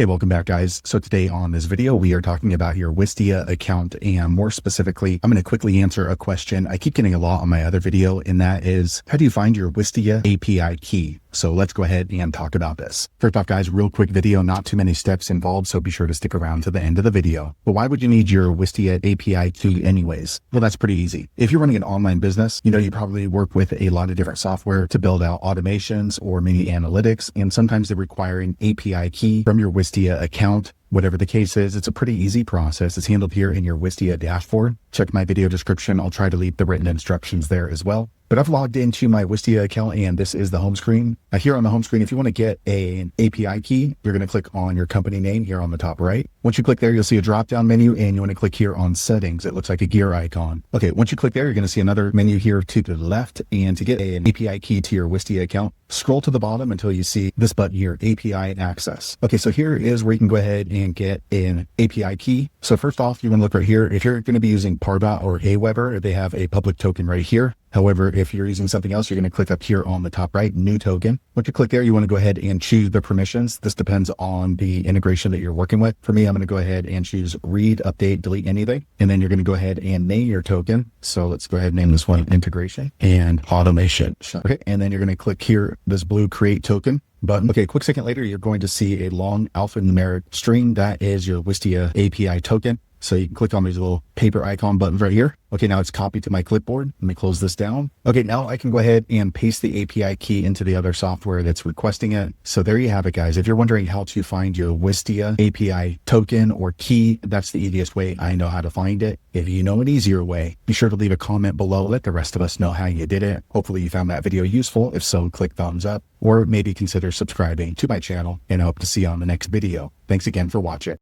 Hey, welcome back, guys. So today on this video, we are talking about your Wistia account, and more specifically, I'm going to quickly answer a question I keep getting a lot on my other video, and that is, how do you find your Wistia API key? So let's go ahead and talk about this. First off, guys, real quick video, not too many steps involved, so be sure to stick around to the end of the video. But why would you need your Wistia API key anyways? Well, that's pretty easy. If you're running an online business, you probably work with a lot of different software to build out automations or mini analytics, and sometimes they require an API key from your Wistia account. Whatever the case is, it's a pretty easy process. It's handled here in your Wistia dashboard. Check my video description. I'll try to leave the written instructions there as well. But I've logged into my Wistia account, and this is the home screen. Here on the home screen, if you want to get an API key, you're going to click on your company name here on the top right. Once you click there, you'll see a drop-down menu, and you want to click here on settings. It looks like a gear icon. Okay, once you click there, you're going to see another menu here to the left. And to get an API key to your Wistia account, scroll to the bottom until you see this button here, API access. Okay, so here is where you can go ahead and get an API key. So first off, you want to look right here. If you're going to be using Pardot or Aweber, they have a public token right here. However, if you're using something else, you're going to click up here on the top right, new token. Once you click there, you want to go ahead and choose the permissions. This depends on the integration that you're working with. For me, I'm going to go ahead and choose read, update, delete anything. And then you're going to go ahead and name your token. So let's go ahead and name this one integration and automation. Okay. And then you're going to click here, this blue create token button. Okay, a quick second later, you're going to see a long alphanumeric string. That is your Wistia API token. So you can click on these little paper icon buttons right here. Okay, now it's copied to my clipboard. Let me close this down. Okay, now I can go ahead and paste the API key into the other software that's requesting it. So there you have it, guys. If you're wondering how to find your Wistia API token or key, that's the easiest way I know how to find it. If you know an easier way, be sure to leave a comment below. Let the rest of us know how you did it. Hopefully you found that video useful. If so, click thumbs up or maybe consider subscribing to my channel, and I hope to see you on the next video. Thanks again for watching.